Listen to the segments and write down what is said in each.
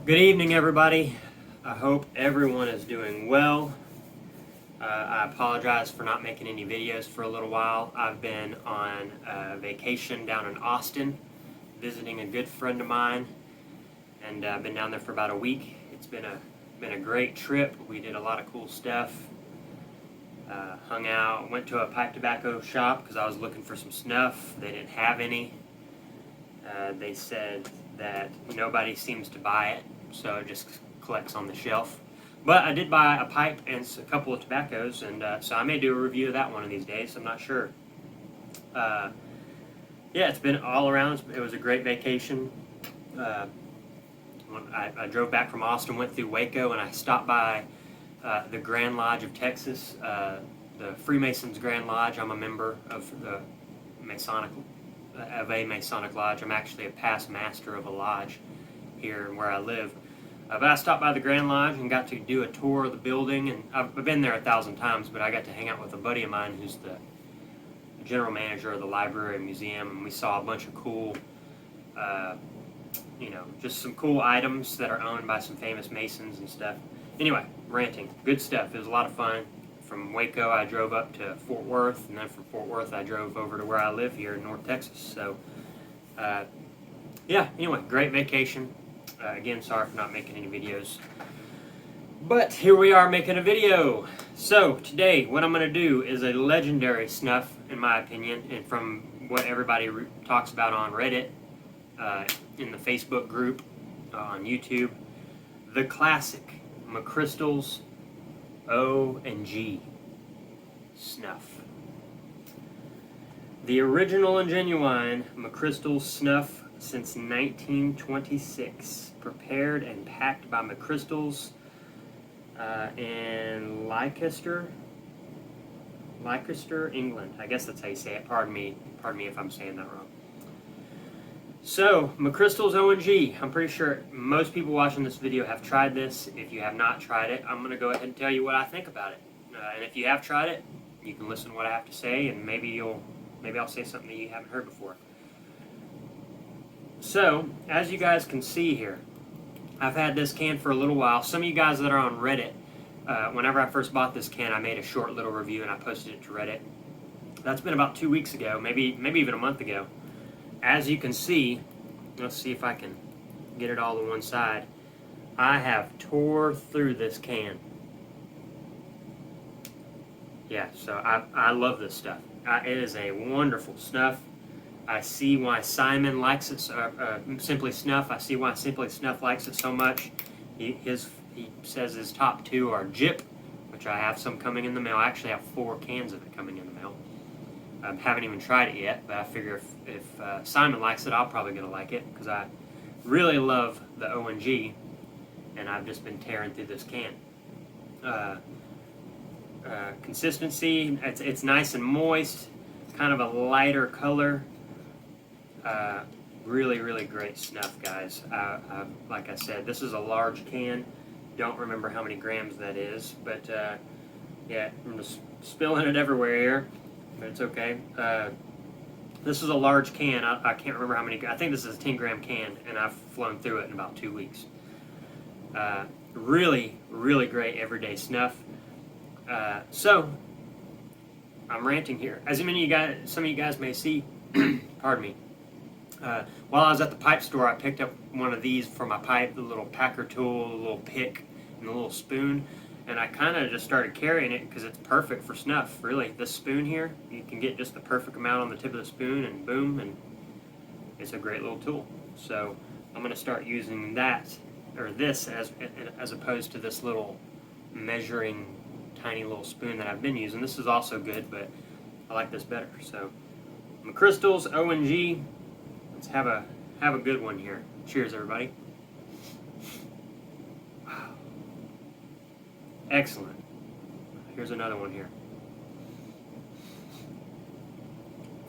Good evening, everybody. I hope everyone is doing well. I apologize for not making any videos for a little while. I've been on vacation down in Austin, visiting a good friend of mine, and I've been down there for about a week. It's been a great trip. We did a lot of cool stuff. Hung out, went to a pipe tobacco shop because I was looking for some snuff. They didn't have any. They said that nobody seems to buy it, so it just collects on the shelf. But I did buy a pipe and a couple of tobaccos, and so I may do a review of that one of these days. I'm not sure. Yeah, it's been all around. It was a great vacation. I drove back from Austin, went through Waco, and I stopped by the Grand Lodge of Texas, the Freemasons Grand Lodge. I'm a member of a Masonic lodge. I'm actually a past master of a lodge here where I live. But I stopped by the Grand Lodge and got to do a tour of the building, and I've been there 1,000 times, but I got to hang out with a buddy of mine who's the general manager of the library and museum, and we saw a bunch of cool, just some cool items that are owned by some famous Masons and stuff. Anyway, ranting. Good stuff. It was a lot of fun. From Waco, I drove up to Fort Worth, and then from Fort Worth, I drove over to where I live here in North Texas. So, yeah, anyway, great vacation. Again, sorry for not making any videos. But here we are making a video. So, today, what I'm going to do is a legendary snuff, in my opinion, and from what everybody talks about on Reddit, in the Facebook group, on YouTube, the classic McChrystal's O&G Snuff. The original and genuine McChrystal's Snuff since 1926. Prepared and packed by McChrystal's in Leicester, England. I guess that's how you say it. Pardon me if I'm saying that wrong. So, McChrystal's O&G. I'm pretty sure most people watching this video have tried this. If you have not tried it, I'm going to go ahead and tell you what I think about it. And if you have tried it, you can listen to what I have to say, and maybe I'll say something that you haven't heard before. So, as you guys can see here, I've had this can for a little while. Some of you guys that are on Reddit, whenever I first bought this can, I made a short little review and I posted it to Reddit. That's been about 2 weeks ago, maybe even a month ago. As you can see, let's see if I can get it all to one side. I have tore through this can. Yeah, so I love this stuff. It is a wonderful snuff. I see why Simon likes it, Simply Snuff. I see why Simply Snuff likes it so much. He says his top two are Jip, which I have some coming in the mail. I actually have 4 cans of it coming in the mail. I haven't even tried it yet, but I figure if Simon likes it, I'm probably going to like it, because I really love the O&G, and I've just been tearing through this can. Consistency, it's nice and moist, kind of a lighter color. Really, really great snuff, guys. Like I said, this is a large can. Don't remember how many grams that is, but yeah, I'm just spilling it everywhere here. But it's okay. This is a large can. I can't remember how many. I think this is a 10-gram can, and I've flown through it in about 2 weeks. Really, really great everyday snuff. So, I'm ranting here. As some of you guys may see, pardon me. While I was at the pipe store, I picked up one of these for my pipe, the little packer tool, the little pick, and the little spoon. And I kind of just started carrying it because it's perfect for snuff, really. This spoon here, you can get just the perfect amount on the tip of the spoon, and boom, and it's a great little tool. So I'm going to start using this as opposed to this little measuring tiny little spoon that I've been using. This is also good, but I like this better. So McChrystal's O&G, let's have a good one here. Cheers, everybody. Excellent. Here's another one here.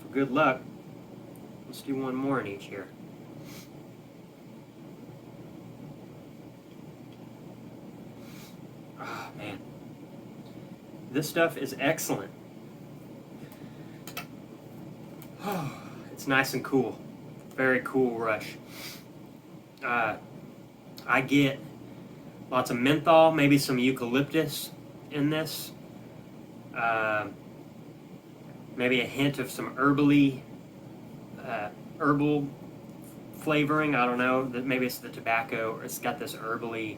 For good luck, let's do one more in each here. Oh, man. This stuff is excellent. It's nice and cool. Very cool rush. I I get lots of menthol, maybe some eucalyptus in this. Maybe a hint of some herbal flavoring. I don't know. Maybe it's the tobacco, or it's got this herbally,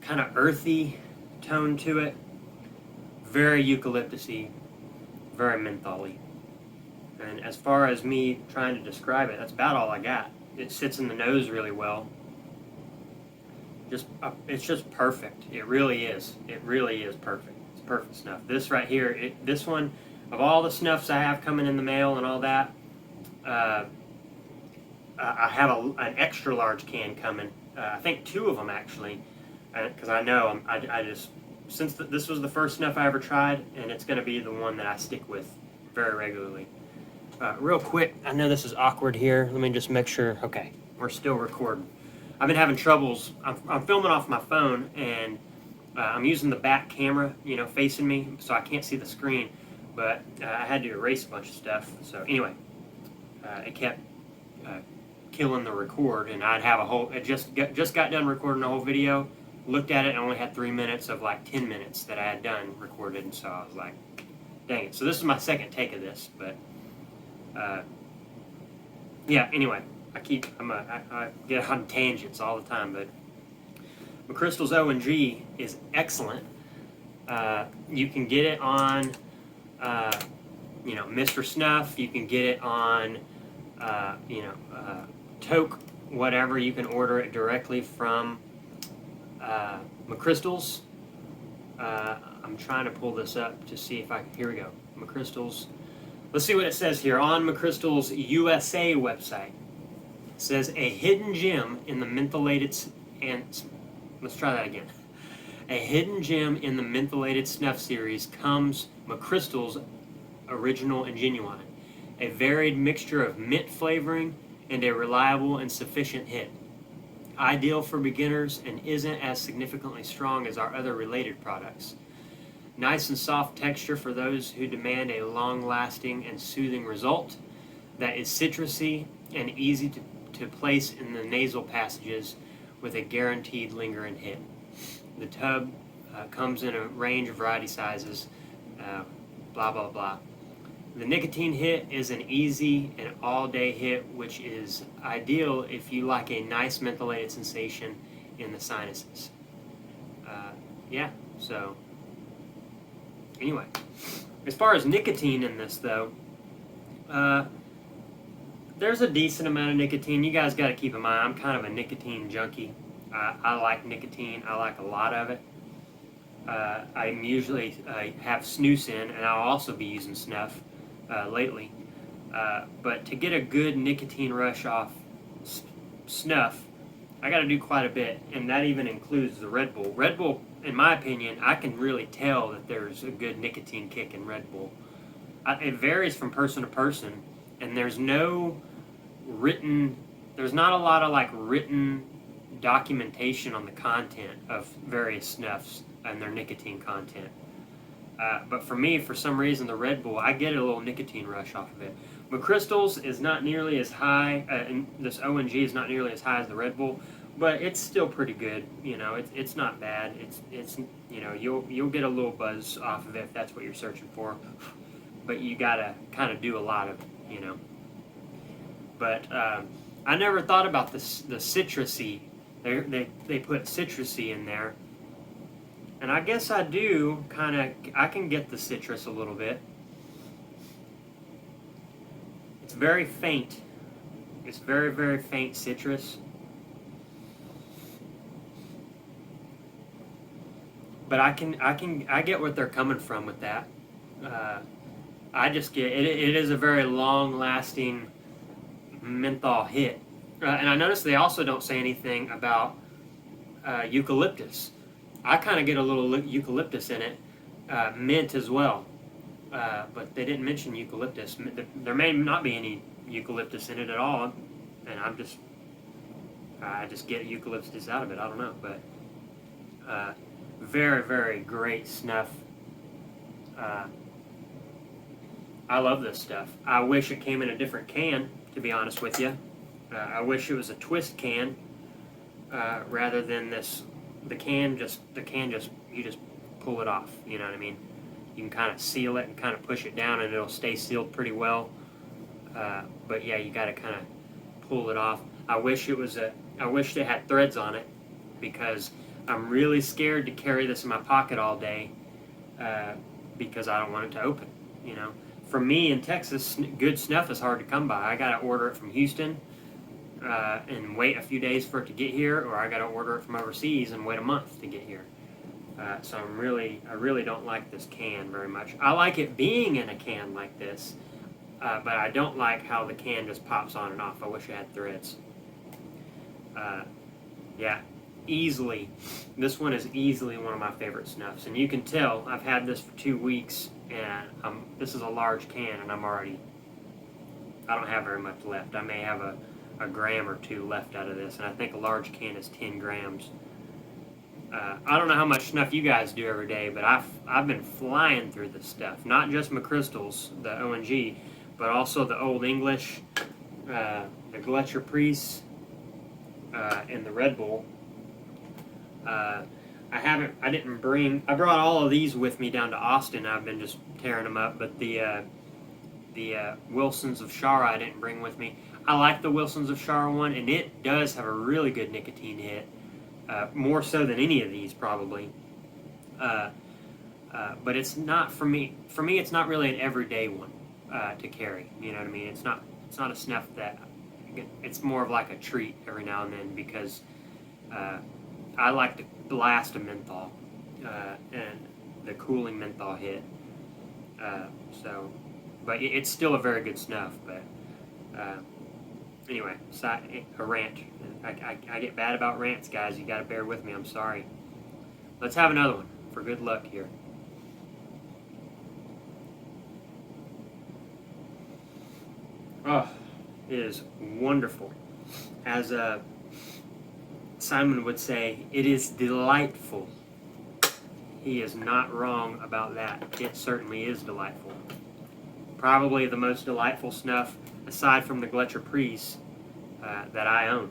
kind of earthy tone to it. Very eucalyptusy, very mentholy. And as far as me trying to describe it, that's about all I got. It sits in the nose really well. It's just perfect. It really is. It really is perfect. It's perfect snuff. This right here, this one, of all the snuffs I have coming in the mail and all that, I have an extra large can coming. I think 2 of them actually, because I know I just, since this was the first snuff I ever tried, and it's going to be the one that I stick with very regularly. Real quick, I know this is awkward here. Let me just make sure. Okay, we're still recording. I've been having troubles. I'm filming off my phone, and I'm using the back camera, facing me, so I can't see the screen. But I had to erase a bunch of stuff. So anyway, it kept killing the record, and I'd have a whole. It just got done recording the whole video. Looked at it and only had 3 minutes of like 10 minutes that I had done recorded, and so I was like, dang it. So this is my second take of this, but yeah. Anyway. I get on tangents all the time, but McChrystal's O&G is excellent. You can get it on, Mr. Snuff. You can get it on, Toke, whatever. You can order it directly from McChrystal's. I'm trying to pull this up to see if here we go. McChrystal's. Let's see what it says here on McChrystal's USA website. It says a hidden gem in the mentholated, and let's try that again. A hidden gem in the mentholated snuff series comes McChrystal's Original and Genuine, a varied mixture of mint flavoring and a reliable and sufficient hit. Ideal for beginners and isn't as significantly strong as our other related products. Nice and soft texture for those who demand a long-lasting and soothing result that is citrusy and easy to place in the nasal passages with a guaranteed lingering hit. The tub comes in a range of variety sizes, blah, blah, blah. The nicotine hit is an easy and all-day hit, which is ideal if you like a nice mentholated sensation in the sinuses. Yeah, so anyway, as far as nicotine in this, though, there's a decent amount of nicotine. You guys got to keep in mind, I'm kind of a nicotine junkie. I like nicotine. I like a lot of it. I usually have snus in, and I'll also be using snuff lately. But to get a good nicotine rush off snuff, I got to do quite a bit, and that even includes the Red Bull. Red Bull, in my opinion, I can really tell that there's a good nicotine kick in Red Bull. It varies from person to person, and there's not a lot of written documentation on the content of various snuffs and their nicotine content. But for me, for some reason, the Red Bull, I get a little nicotine rush off of it. McChrystal's is not nearly as high, and this O&G is not nearly as high as the Red Bull, but it's still pretty good. It's not bad. It's you'll get a little buzz off of it if that's what you're searching for. But you gotta kind of do a lot of it, But I never thought about the citrusy. They put citrusy in there, and I guess I do I can get the citrus a little bit. It's very faint. It's very, very faint citrus. But I get what they're coming from with that. I just get it is a very long-lasting menthol hit. And I noticed they also don't say anything about eucalyptus. I kind of get a little eucalyptus in it, mint as well. But they didn't mention eucalyptus. There may not be any eucalyptus in it at all, and I just get eucalyptus out of it. I don't know, but very, very great snuff. I love this stuff. I wish it came in a different can, to be honest with you. I wish it was a twist can, rather than this. The can just you just pull it off. You know what I mean? You can kind of seal it and kind of push it down, and it'll stay sealed pretty well. But yeah, you got to kind of pull it off. I wish they had threads on it, because I'm really scared to carry this in my pocket all day, because I don't want it to open. You know, for me in Texas, good snuff is hard to come by. I got to order it from Houston and wait a few days for it to get here, or I got to order it from overseas and wait a month to get here. So I really don't like this can very much. I like it being in a can like this, but I don't like how the can just pops on and off. I wish it had threads. Yeah, easily. This one is easily one of my favorite snuffs, and you can tell I've had this for 2 weeks, and this is a large can, and I don't have very much left. I may have a gram or two left out of this, and I think a large can is 10 grams. I don't know how much snuff you guys do every day, but I've been flying through this stuff. Not just McChrystal's, the ONG, but also the Old English, the Gletcher Priest, and the Red Bull. I brought all of these with me down to Austin. I've been just tearing them up, but the Wilsons of Shara I didn't bring with me. I like the Wilsons of Shara one, and it does have a really good nicotine hit, more so than any of these probably. But it's not for me. For me, it's not really an everyday one to carry. You know what I mean? It's not a snuff that. It's more of like a treat every now and then, because I like to blast a menthol and the cooling menthol hit. But it's still a very good snuff. But anyway, a rant. I get bad about rants, guys. You got to bear with me. I'm sorry. Let's have another one for good luck here. Oh, it is wonderful. As Simon would say, it is delightful. He is not wrong about that. It certainly is delightful. Probably the most delightful snuff, aside from the Gletcher Priest, that I own.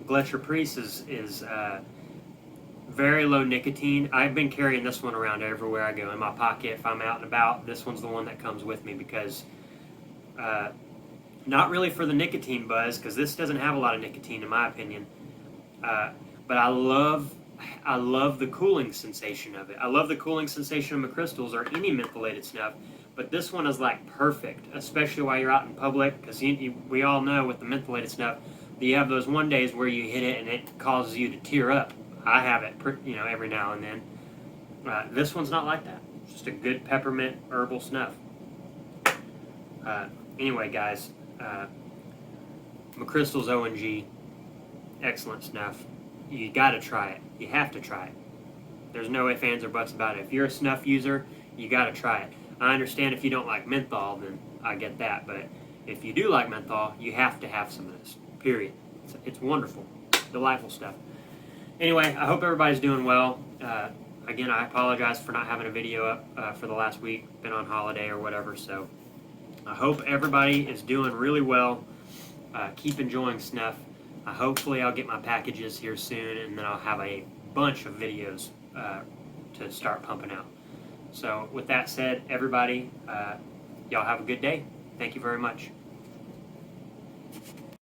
Gletcher Priest is very low nicotine. I've been carrying this one around everywhere I go. In my pocket, if I'm out and about, this one's the one that comes with me, because not really for the nicotine buzz, because this doesn't have a lot of nicotine in my opinion, but I love the cooling sensation of it. I love the cooling sensation of McChrystal's or any mentholated snuff, but this one is like perfect, especially while you're out in public, because we all know with the mentholated snuff, you have those one days where you hit it and it causes you to tear up. I have it, every now and then. This one's not like that. It's just a good peppermint herbal snuff. Anyway, guys, McChrystal's ONG, excellent snuff. You got to try it. You have to try it. There's no ifs, ands, or buts about it. If you're a snuff user, you got to try it. I understand if you don't like menthol, then I get that. But if you do like menthol, you have to have some of this. Period. It's wonderful, delightful stuff. Anyway, I hope everybody's doing well. Again, I apologize for not having a video up for the last week. Been on holiday or whatever, so I hope everybody is doing really well. Keep enjoying snuff. Hopefully I'll get my packages here soon, and then I'll have a bunch of videos to start pumping out. So with that said, everybody, y'all have a good day. Thank you very much.